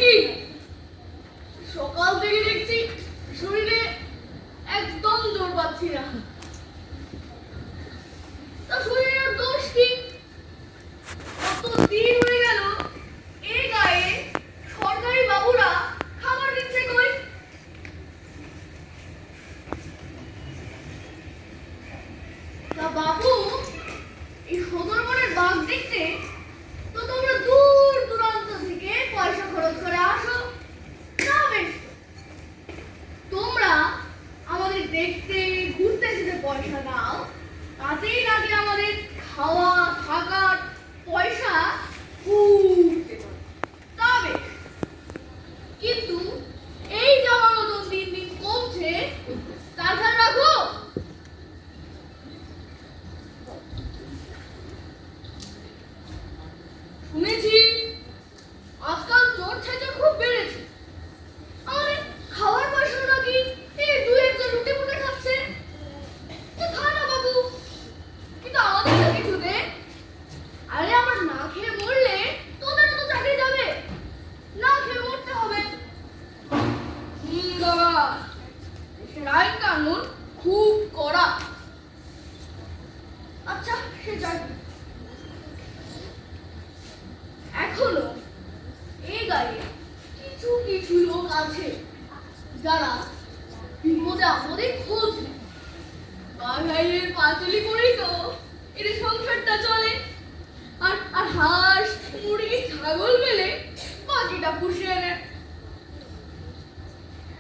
কি সকাল থেকে দেখছি শরীরে একদম জোর পাচ্ছি না। তা শরীরের দোষ কি? কত দিন হয়ে গেল এই গায়ে সরকারি বাবুরা খাবার দিচ্ছে কই? তা বাবু, এই সদরবনের বাঘ দেখতে তো তোমরা দূর দূরান্ত থেকে পয়সা খরচ করে আসো। না বেশ, তোমরা আমাদের দেখতে ঘুরতে যেতে পয়সা দাও, তাতেই নাকি আমাদের খাওয়া থাকার পয়সা উঠতে পারে। তা বেশ, কিন্তু এই যে আমার মতন দিন দিন কমছে, তার খেয়াল রাখো। শুনেছি আজকাল চোর ছেঁচড় খুব বেড়েছে। আমাদের খাওয়ার পয়সা নাকি এই দু একজন লুটে পুটে খাচ্ছে। খা না বাবু, কিন্তু আমাদের তো কিছু দে। আরে আমরা না খেয়ে মরলে তোদের তো চাকরি যাবে, না খেয়ে মরতে হবে। বাবা, দেশের আইন কানুন খুব কড়া। আচ্ছা সে যাক, এখনো এই গায়ে কিছু কিছু লোক আছে যারা বিপদে আপদে খোঁজ নেয়। বাঘাইয়ের পাঁচলি করেই তো এর সংসারটা চলে। আর আর হাঁস মুরগি ছাগল পেলে বাকিটা পুষিয়ে নেয়।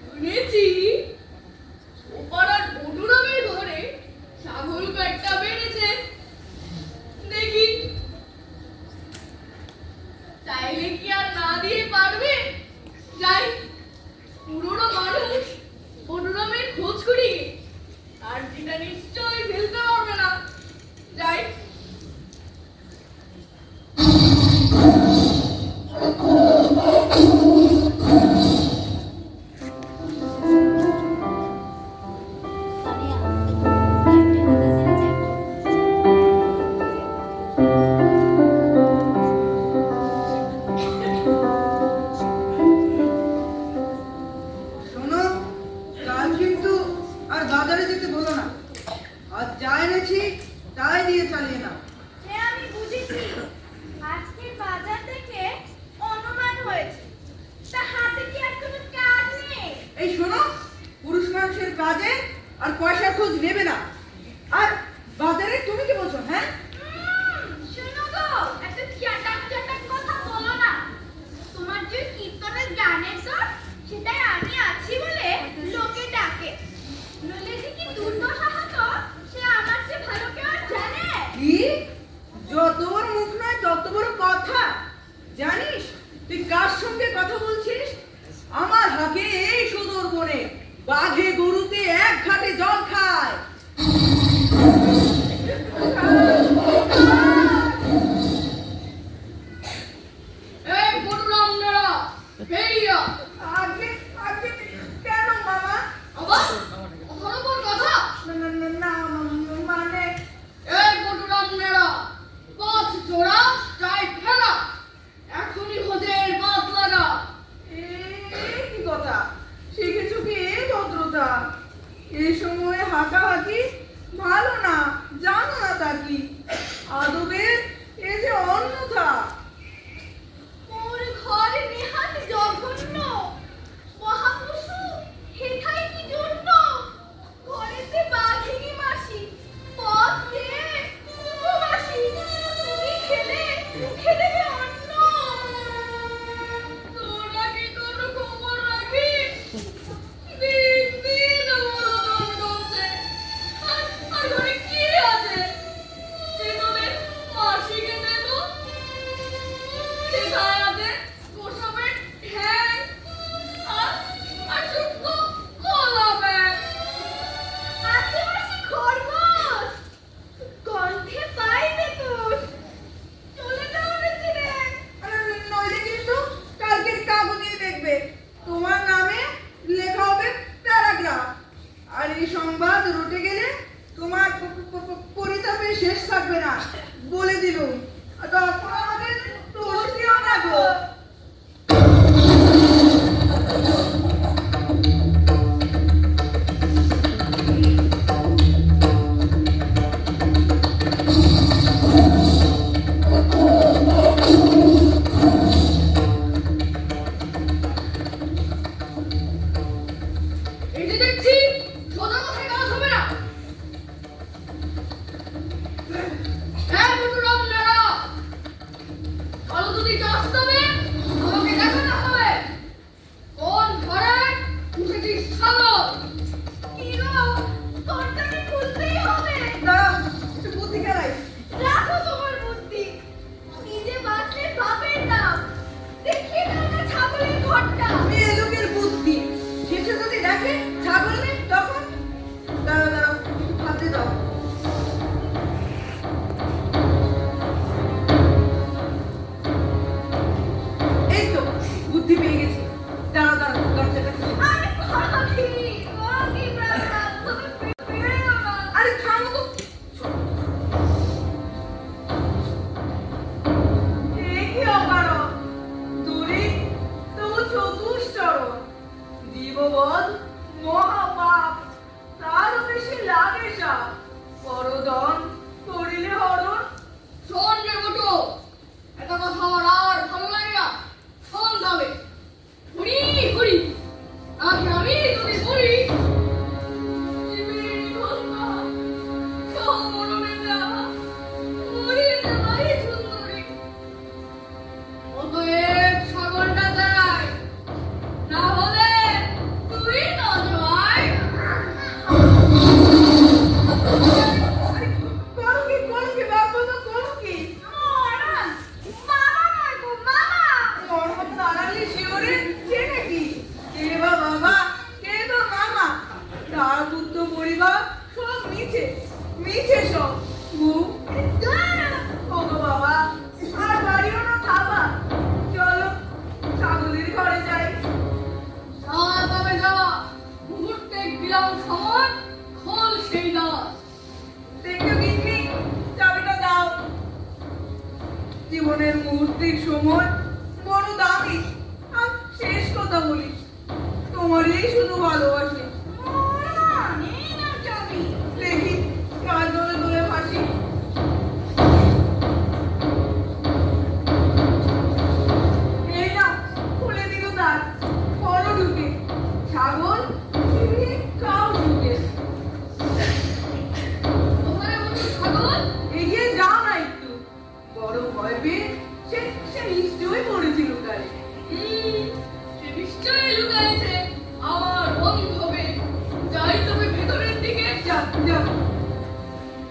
শুনেছি ও পাড়ার বটুরামের ঘরে ছাগল কয়েকটা বেড়েছে। দেখি চাইলে কি আর না দিয়ে পারবে? যাই, পুরোনো মানুষ বটুরামের খোঁজ করি, আর যেটা নিশ্চয়ই ফেলতে পারবে না। যাই। শোনো, কাল কিন্তু আর বাজারে যেতে বলো না। আজ যা এনেছি তাই দিয়ে চালিয়ে নাও। সে আমি বুঝেছি, আজকে বাজার থেকে অনুমান হয়েছে। তা হাতে কি আর কোনো কাজ নেই? এই শোনো, পুরুষ মানুষের কাজে আর পয়সার খোঁজ নেবে না। আর বাজারে তুমি কি বলছো? হ্যাঁ, শোনো গো, এত চাটাক চাটাক কথা বলো না। তোমার যে কীর্তনের গানের দর, সেটাই আমি আছি বলে লোকে ডাকে। নইলে যে কি দুর্দশা হতো, সে আমার চেয়ে ভালো কেউ আর জানে? কি যত বড় মুখ নয় তত বড় কথা। জানিস তুই কার সঙ্গে কথা বলছিস? আমার হাকে এই সদর বনে বাঘে গরুতে এক ঘাটে জল খায়। এই বটুরামরা, হেইয়া, আগে চতুষ্চরণ জীববধ মহাপাপ, তারও বেশি লাগে সাপ। পরদন করিলে হরণ। শোন রে মোটু, একটা কথা আমার আর ভালো লাগে না। শোন তবে ঘুরি ঘুরি, আগে আমি যদি বলি জীবের গঙ্গা, সমরণে যাওয়া, মরিয়ে যাওয়াই সুন্দরী। অতএব ছাগলটা দেয়, না হলে তুই না জয়। আরে করো কি বাবা, করো কি? মহারাজ, মামা নয় গো, মামা। মরহত দাঁড়ালে শিওরে চেনে কি? কে বা বাবা, কে বা মামা? তার পুত্র পরিবার সব মিছে, মিছে সব। ওগো বাবা, আর বাড়িও না খাবা। চলো ছাগলের ঘরে যাই। যা তবে যা, মুহূর্তে বিরাম সময়, খোল সেই দাস। দেখো গিন্নি, চাবিটা দাও। জীবনের মুহূর্তের সময় বড় দামি। আর শেষ কথা বলি, তোমারই শুধু ভালোবাসি। মহারাজ, এই নাও চাবি। দেখি কার দলে দলে ভাসি। এই না, খুলে দিল দ্বার। করো ঢুকে, ছাগল চিবিয়ে খাও ঢুকে। ওখানে বসে ছাগল, এগিয়ে যাও না একটু। বড় ভয় পেয়ে সে সে নিশ্চয়ই পড়েছিল গায়ে। সে নিশ্চয়ই লুকাইছে আমার বন্ধবে। যাই তবে ভেতরের দিকে। যা যা,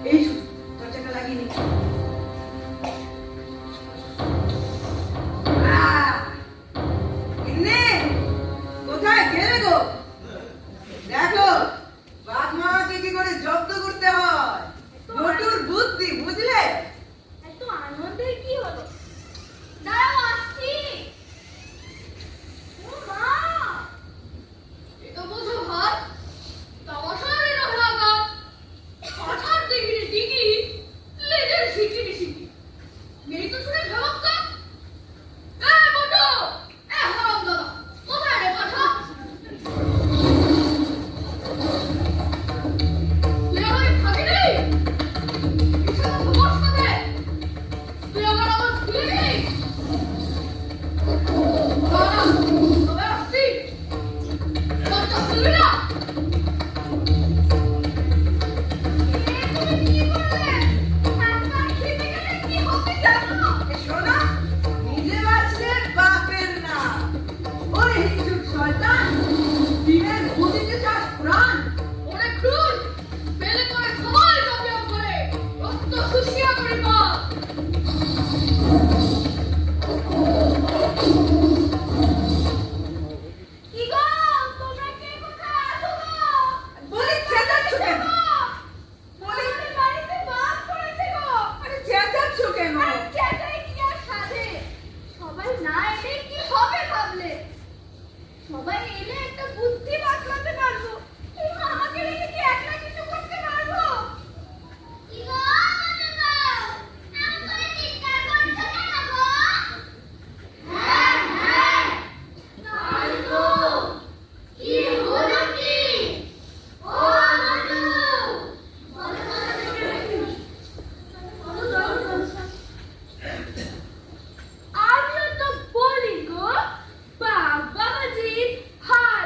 এই শুধু দরজাটা লাগিয়ে নি। গিন্নি, কোথায় গেলে গো? দেখো বাঘ মামাকে কি করে জব্দ করতে হয়। মোটুর বুদ্ধি বুঝলে? এত আনন্দের কি হলো? দাঁড়াও, আসছি। ও মা, এ তো বোঝো ভাত, তামাশারে রহে আঘাত। পাঠার দিঘিরে দিঘি, লেজের শিকিরি শিকি। নেই তো শুনে ভেবক্কা। মোটু, হারামজাদা, কোথায় রে পাঠা? তুই আমায় খাবি রে? কিসের মতো বসতে দে? তুই আমার আওয়াজ শুনে নি? দাঁড়া, তবে আসছি। দরজা খুলবি না? এ তুমি কি করলে? একবার খেতে গেলে কি হবে জানো? শোনা, নিজে বাঁচলে বাপের না। ওরে হিংসুক শয়তান, দিনের গতিতে চাস প্রাণ। ওরে ক্রুর, পেলে করে সবাই জপিয়া করে, রক্ত শুষিয়া করে পাপ। কি গো, তোমরা কে কোথায় আছো গো? বলি চেঁচাচ্ছ কেন? বলি আমাদের বাড়িতে বাঘ পড়েছে গো। আরে চেঁচাচ্ছ কেন? আর চেঁচাই কি আর সাধে? সবাই না এলে কি হবে ভাবলে? সবাই এলে একটা বুদ্ধি বাতলাতে পারবো, কিন্তু আমাকে রেখে কি একলা কিছু করতে পারবো? কি গো, মনে দাও, এমন করে চিৎকার করছো কেন গো? হ্যাঁ হ্যাঁ, তাই তো। কি হলো কি? ও মনু, বলো আমিও তো বলি গো, বাঘ বাবাজি হাত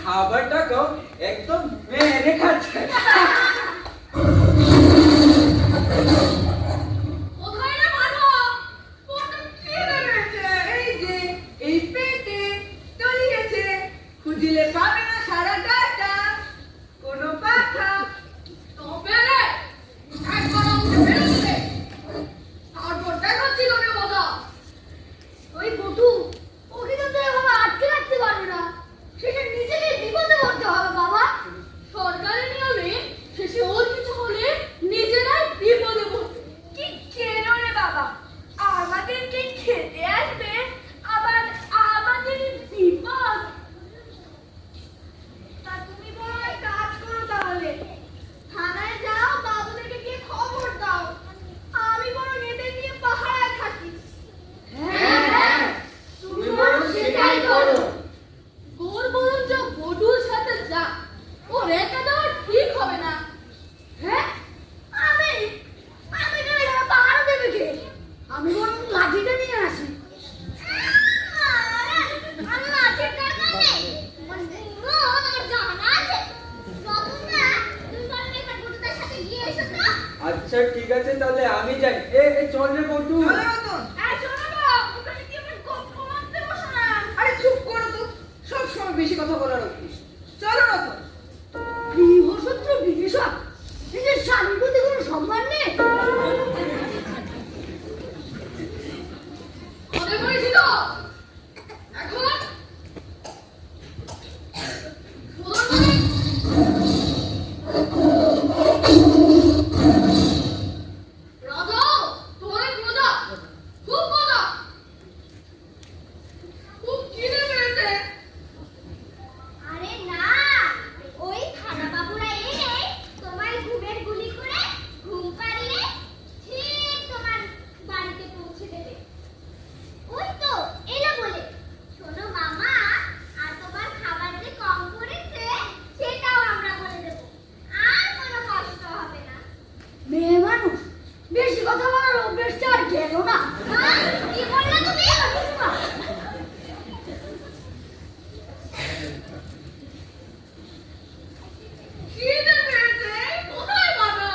খাবারটাকেও একদম মেরে খাচ্ছে। কোথায় রে মাধব? কত খিদে পেয়েছে। এই যে এই পেটে তলিয়েছে, খুঁজিলে পাবে না সারা গাটা কোনো পাখা। তবে রে, একবার আমাকে বেরোতে দে। তারপর দেখাচ্ছি তোকে মজা। ওই বটু, ওকে কিন্তু এভাবে আটকে রাখতে পারবে না। সেটা নিজেকে বিপদে পড়তে হবে বাবা। সরকারি নিয়মে শেষে ওর কিছু হলে নিজেরাই বিপদে পড়বে। কি কেন রে বাবা? আমাদেরকে খেতে আসবে, আবার আমাদের বিপদ। তা তুমি বড় এক কাজ করো তাহলে, থানায় যাও, বাবুদেরকে গিয়ে খবর দাও। আমি বড় এদের নিয়ে পাহারায় থাকি। হ্যাঁ, তুমি বরং সেটাই করো। ওর বরঞ্চ বটুর সাথে যা। ওর একা দেওয়া ঠিক হবে না। হ্যাঁ, আমি কেন এখানে পাহারা দেবে কে? আমি বরং লাঠিটা নিয়ে আসি। আচ্ছা ঠিক আছে, তাহলে আমি যাই। চল রে বটু। চলো রতন। আরে চুপ করো তো, সব সময় বেশি কথা বলার অভ্যেস। চলো রতন। গৃহশত্রু বিভীষণ, নিজের স্বামীর প্রতি কোনো সম্মান নেই। মনে করেছি তো এখন রাজা, তোমার মজা, খুব মজা, খুব খিদে পেয়েছে। আরে না, ওই থানা বাবুরা এলে তোমায় ঘুমের গুলি করে ঘুম পাড়িয়ে ঠিক তোমার বাড়িতে পৌঁছে দেবে। ওই তো এলো বলে। শোনো মামা, আর তোমার খাবার যে কম পড়েছে সেটাও আমরা বলে দেবো, আর কোনো কষ্ট হবে না। মেয়ে মানুষ, বেশি কথা বলার অভ্যেসটা আর গেল না। হ্যাঁ, কি বললে তুমি? খিদে পেয়েছে, কোথায় বাবা?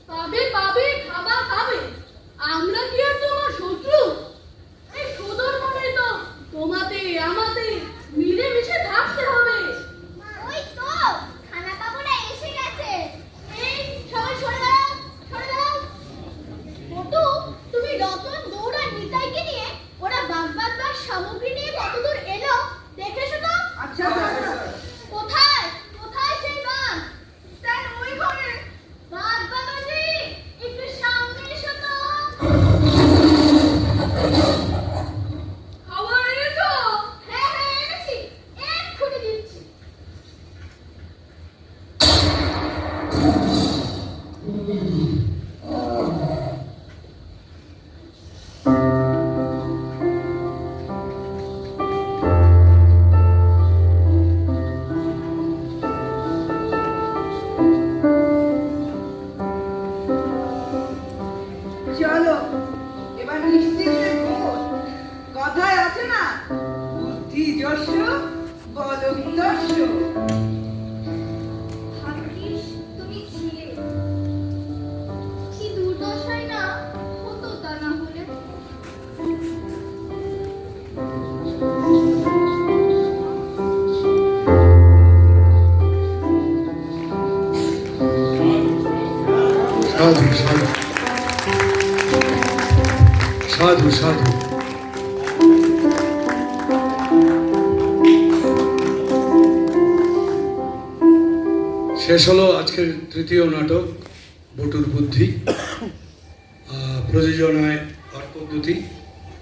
পাবে পাবে, খাবার খাবে। আমরা কি আর তোমার শত্রু? এই সদর মনে তো তোমাতে আমাতে মিলেমিশে থাকতে হবে। ওই তো থানা বাবুরা এসে গেছে। এই সবাই সরে দাঁড়াও, সরে দাঁড়াও। বটু, তুমি রতন, দৌড় আর নিতাইকে নিয়ে ওরা বাগবাগবার সামগ্রী নিয়ে কতদূর এলো দেখে এসো তো। আচ্ছা আচ্ছা। কোথায় কোথায় সেই বাঘ? স্যার ওই ঘরে। বাঘ বাবাজি, একটু সামনে এসো তো। খাবার এনেছো? হ্যাঁ হ্যাঁ এনেছি, এক্ষুনি দিচ্ছি। চলো এবার নিশ্চিন্তে ঘুমোন। কথায় আছে না, বুদ্ধি যস্য বলং তস্য। ভাগ্যিস তুমি ছিলে। কি দুর্দশাই না হতো তা না হলে। সাধু সাধু সাধু সাধু। শেষ হলো আজকের তৃতীয় নাটক বটুর বুদ্ধি। প্রযোজনায় পাঠ পদ্ধতি।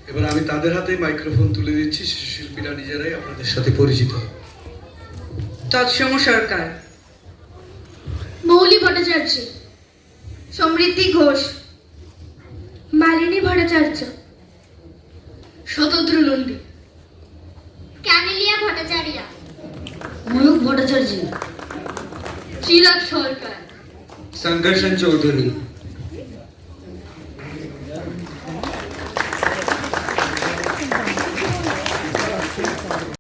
এবার আমি তাদের হাতে মাইক্রোফোন তুলে দিচ্ছি, শিল্পীরা নিজেরাই আপনাদের সাথে পরিচিত। তৎসম সরকার, মৌলি ভট্টাচার্য, সমৃদ্ধি ঘোষ, মালিনী ভট্টাচার্য, শতদ্রু নন্দী, ক্যামেলিয়া ভট্টাচার্য, ময়ূক ভট্টাচার্য, চিরাগ সরকার, संघर्षण चौधरी।